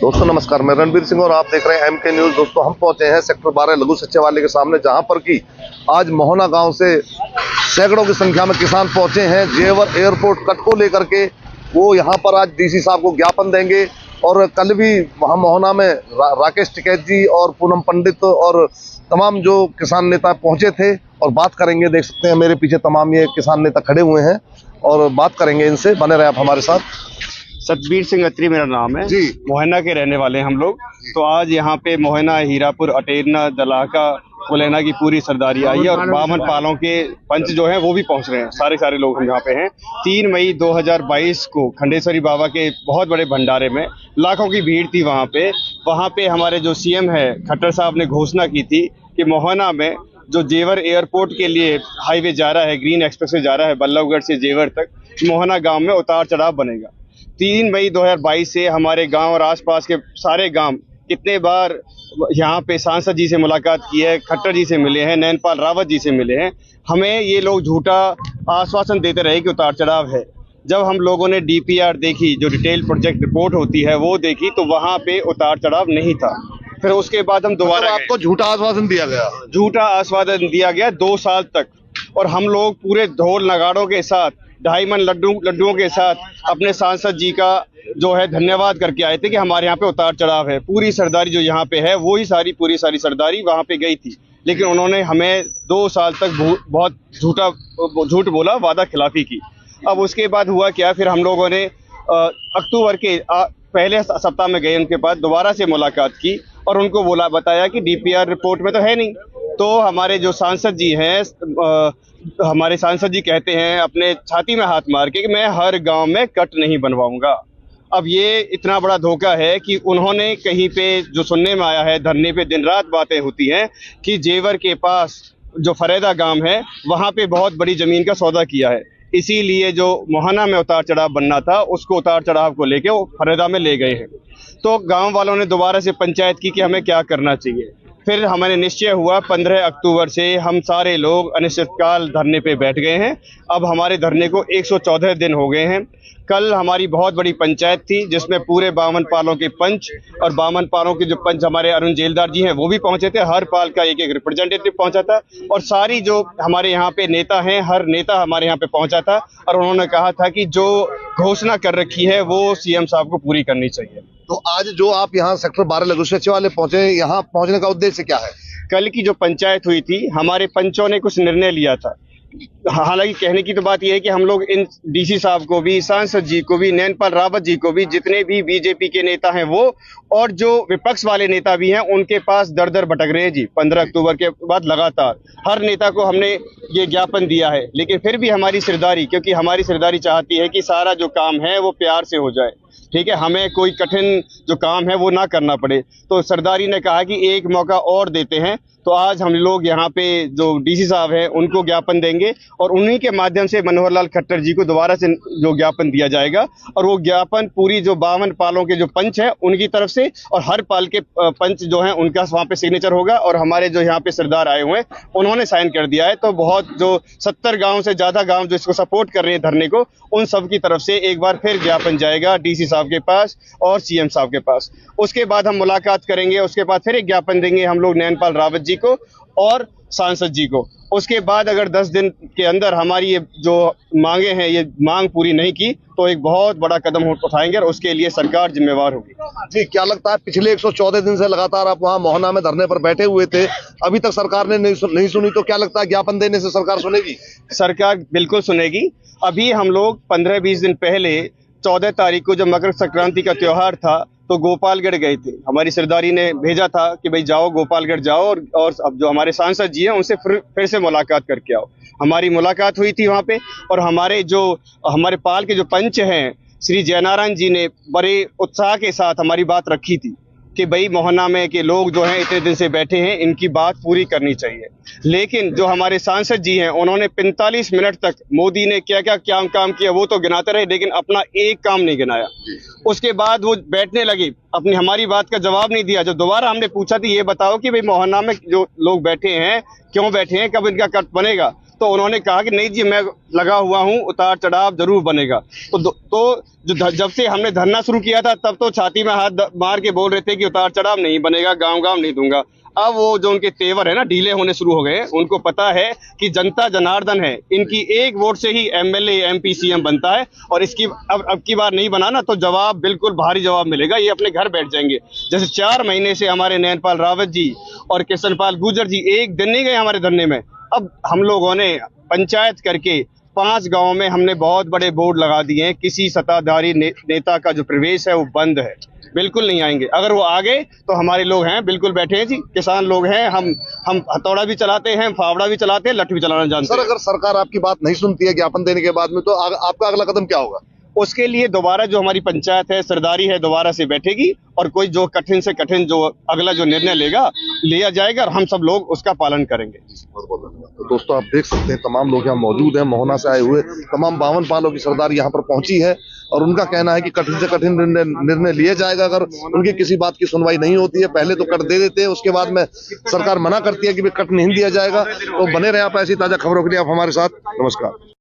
दोस्तों नमस्कार, मैं रणबीर सिंह और आप देख रहे हैं एमके न्यूज। दोस्तों हम पहुंचे हैं सेक्टर 12 लघु सचिवालय के सामने, जहां पर कि आज मोहना गांव से सैकड़ों की संख्या में किसान पहुंचे हैं जेवर एयरपोर्ट कट को लेकर के। वो यहां पर आज डीसी साहब को ज्ञापन देंगे और कल भी वहां मोहना में राकेश टिकैत जी और पूनम पंडित और तमाम जो किसान नेता पहुंचे थे और बात करेंगे। देख सकते हैं मेरे पीछे तमाम ये किसान नेता खड़े हुए हैं और बात करेंगे इनसे। बने रहे आप हमारे साथ। सतबीर सिंह अत्री मेरा नाम है जी। मोहना के रहने वाले हैं हम लोग। तो आज यहाँ पे मोहना, हीरापुर, अटेरना, दलाका, कोलेना की पूरी सरदारी आई है और 52 पालों के पंच जो हैं वो भी पहुंच रहे हैं। सारे लोग हम यहाँ पे हैं। 3 मई 2022 को खंडेश्वरी बाबा के बहुत बड़े भंडारे में लाखों की भीड़ थी। वहाँ पे हमारे जो सीएम है खट्टर साहब ने घोषणा की थी कि मोहना में जो जेवर एयरपोर्ट के लिए हाईवे जा रहा है, ग्रीन एक्सप्रेसवे जा रहा है बल्लभगढ़ से जेवर तक, मोहना गाँव में उतार चढ़ाव बनेगा। 3 मई 2022 से हमारे गांव और आसपास के सारे गांव कितने बार यहाँ पे सांसद जी से मुलाकात की है, खट्टर जी से मिले हैं, नैनपाल रावत जी से मिले हैं। हमें ये लोग झूठा आश्वासन देते रहे कि उतार चढ़ाव है। जब हम लोगों ने डीपीआर देखी, जो डिटेल प्रोजेक्ट रिपोर्ट होती है वो देखी, तो वहाँ पे उतार चढ़ाव नहीं था। फिर उसके बाद हम दोबारा आपको झूठा आश्वासन दिया गया 2 साल तक। और हम लोग पूरे ढोल नगाड़ों के साथ, 2.5 मन लड्डुओं के साथ अपने सांसद जी का जो है धन्यवाद करके आए थे कि हमारे यहाँ पे उतार चढ़ाव है। पूरी सरदारी जो यहाँ पे है वो ही पूरी सारी सरदारी वहाँ पे गई थी, लेकिन उन्होंने हमें 2 साल तक बहुत झूठ बोला, वादा खिलाफी की। अब उसके बाद हुआ क्या, फिर हम लोगों ने अक्टूबर के पहले सप्ताह में गए उनके पास, दोबारा से मुलाकात की और उनको बताया कि डीपीआर रिपोर्ट में तो है नहीं। तो हमारे जो सांसद जी हैं, हमारे सांसद जी कहते हैं अपने छाती में हाथ मार के कि मैं हर गांव में कट नहीं बनवाऊंगा। अब ये इतना बड़ा धोखा है कि उन्होंने कहीं पे, जो सुनने में आया है, धरने पे दिन रात बातें होती हैं कि जेवर के पास जो फरेदा गांव है वहां पे बहुत बड़ी जमीन का सौदा किया है। इसीलिए जो मोहना में उतार चढ़ाव बनना था उसको उतार चढ़ाव को लेके वो फरेदा में ले गए हैं। तो गाँव वालों ने दोबारा से पंचायत की कि हमें क्या करना चाहिए। फिर हमारे निश्चय हुआ 15 अक्टूबर से हम सारे लोग अनिश्चितकाल धरने पे बैठ गए हैं। अब हमारे धरने को 114 दिन हो गए हैं। कल हमारी बहुत बड़ी पंचायत थी जिसमें पूरे 52 पालों के पंच और 52 पालों के जो पंच हमारे अरुण जेलदार जी हैं वो भी पहुंचे थे। हर पाल का एक रिप्रेजेंटेटिव पहुंचा था और सारी जो हमारे यहाँ पे नेता हैं, हर नेता हमारे यहाँ पे पहुंचा था और उन्होंने कहा था कि जो घोषणा कर रखी है वो सीएम साहब को पूरी करनी चाहिए। तो आज जो आप यहाँ सेक्टर 12 लघु सचिवालय पहुंचे, यहाँ पहुंचने का उद्देश्य क्या है? कल की जो पंचायत हुई थी, हमारे पंचों ने कुछ निर्णय लिया था। हालांकि कहने की तो बात यह है कि हम लोग इन डीसी साहब को भी, सांसद जी को भी, नैनपाल रावत जी को भी, जितने भी बीजेपी के नेता हैं वो और जो विपक्ष वाले नेता भी हैं उनके पास दर भटक रहे हैं जी। 15 अक्टूबर के बाद लगातार हर नेता को हमने ये ज्ञापन दिया है, लेकिन फिर भी हमारी सरदारी, क्योंकि हमारी सरदारी चाहती है कि सारा जो काम है वो प्यार से हो जाए, ठीक है, हमें कोई कठिन जो काम है वो ना करना पड़े। तो सरदारी ने कहा कि एक मौका और देते हैं। तो आज हम लोग यहाँ पे जो डीसी साहब हैं उनको ज्ञापन देंगे और उन्हीं के माध्यम से मनोहर लाल खट्टर जी को दोबारा से जो ज्ञापन दिया जाएगा और वो ज्ञापन पूरी जो 52 पालों के जो पंच हैं उनकी तरफ से, और हर पाल के पंच जो हैं उनका वहाँ पे सिग्नेचर होगा और हमारे जो यहाँ पे सरदार आए हुए हैं उन्होंने साइन कर दिया है। तो बहुत जो 70 गाँव से ज़्यादा गाँव जो इसको सपोर्ट कर रहे हैं धरने को, उन सब की तरफ से एक बार फिर ज्ञापन जाएगा डीसी साहब के पास और सीएम साहब के पास। उसके बाद हम मुलाकात करेंगे, उसके बाद फिर एक ज्ञापन देंगे हम लोग नैनपाल रावत जी को और सांसद जी को। उसके बाद अगर 10 दिन के अंदर हमारी ये जो मांगे हैं, ये मांग पूरी नहीं की तो एक बहुत बड़ा कदम उठाएंगे और उसके लिए सरकार जिम्मेवार होगी। जी, क्या लगता है पिछले 114 दिन से लगातार आप वहाँ मोहना में धरने पर बैठे हुए थे, अभी तक सरकार ने नहीं सुनी, तो क्या लगता है ज्ञापन देने से सरकार सुनेगी? सरकार बिल्कुल सुनेगी। अभी हम लोग 15-20 दिन पहले 14 तारीख को जब मकर संक्रांति का त्योहार था तो गोपालगढ़ गए थे। हमारी सरदारी ने भेजा था कि भाई जाओ गोपालगढ़ जाओ और अब जो हमारे सांसद जी हैं उनसे फिर से मुलाकात करके आओ। हमारी मुलाकात हुई थी वहाँ पे और हमारे पाल के जो पंच हैं श्री जयनारायण जी ने बड़े उत्साह के साथ हमारी बात रखी थी कि भाई मोहना में के लोग जो हैं इतने दिन से बैठे हैं, इनकी बात पूरी करनी चाहिए। लेकिन जो हमारे सांसद जी हैं उन्होंने 45 मिनट तक मोदी ने क्या काम किया वो तो गिनाते रहे, लेकिन अपना एक काम नहीं गिनाया। उसके बाद वो बैठने लगे, हमारी बात का जवाब नहीं दिया। जब दोबारा हमने पूछा कि ये बताओ कि भाई मोहना में जो लोग बैठे हैं क्यों बैठे हैं, कब इनका कट बनेगा, तो उन्होंने कहा कि नहीं जी मैं लगा हुआ हूँ, उतार चढ़ाव जरूर बनेगा। जब से हमने धरना शुरू किया था तब तो छाती में हाथ मार के बोल रहे थे कि उतार चढ़ाव नहीं बनेगा, गांव गांव नहीं दूंगा। अब वो जो उनके तेवर है ना ढीले होने शुरू हो गए। उनको पता है कि जनता जनार्दन है, इनकी एक वोट से ही एमएलए एमपी सीएम बनता है, और इसकी अब की बार नहीं बना ना तो जवाब बिल्कुल भारी जवाब मिलेगा। ये अपने घर बैठ जाएंगे। जैसे 4 महीने से हमारे नयनपाल रावत जी और किशनपाल गुर्जर जी एक दिन नहीं गए हमारे धरने में। अब हम लोगों ने पंचायत करके 5 गांवों में हमने बहुत बड़े बोर्ड लगा दिए हैं, किसी सत्ताधारी नेता का जो प्रवेश है वो बंद है, बिल्कुल नहीं आएंगे। अगर वो आ गए तो हमारे लोग हैं बिल्कुल बैठे हैं जी, किसान लोग हैं। हम हथौड़ा भी चलाते हैं, फावड़ा भी चलाते हैं, लठ भी चलाना जानते हैं। सर अगर सरकार आपकी बात नहीं सुनती है ज्ञापन देने के बाद में, तो आपका अगला कदम क्या होगा? उसके लिए दोबारा जो हमारी पंचायत है, सरदारी है, दोबारा से बैठेगी और कोई जो कठिन से कठिन जो अगला जो निर्णय लिया जाएगा और हम सब लोग उसका पालन करेंगे। बहुत बहुत धन्यवाद। तो दोस्तों आप देख सकते हैं तमाम लोग यहाँ मौजूद हैं। मोहना से आए हुए तमाम 52 पालों की सरदारी यहाँ पर पहुंची है और उनका कहना है कि कठिन से कठिन निर्णय लिया जाएगा। अगर उनकी किसी बात की सुनवाई नहीं होती है, पहले तो कट दे देते हैं, उसके बाद में सरकार मना करती है कि कट नहीं दिया जाएगा। तो बने रहे आप ऐसी ताजा खबरों के लिए, आप हमारे साथ। नमस्कार।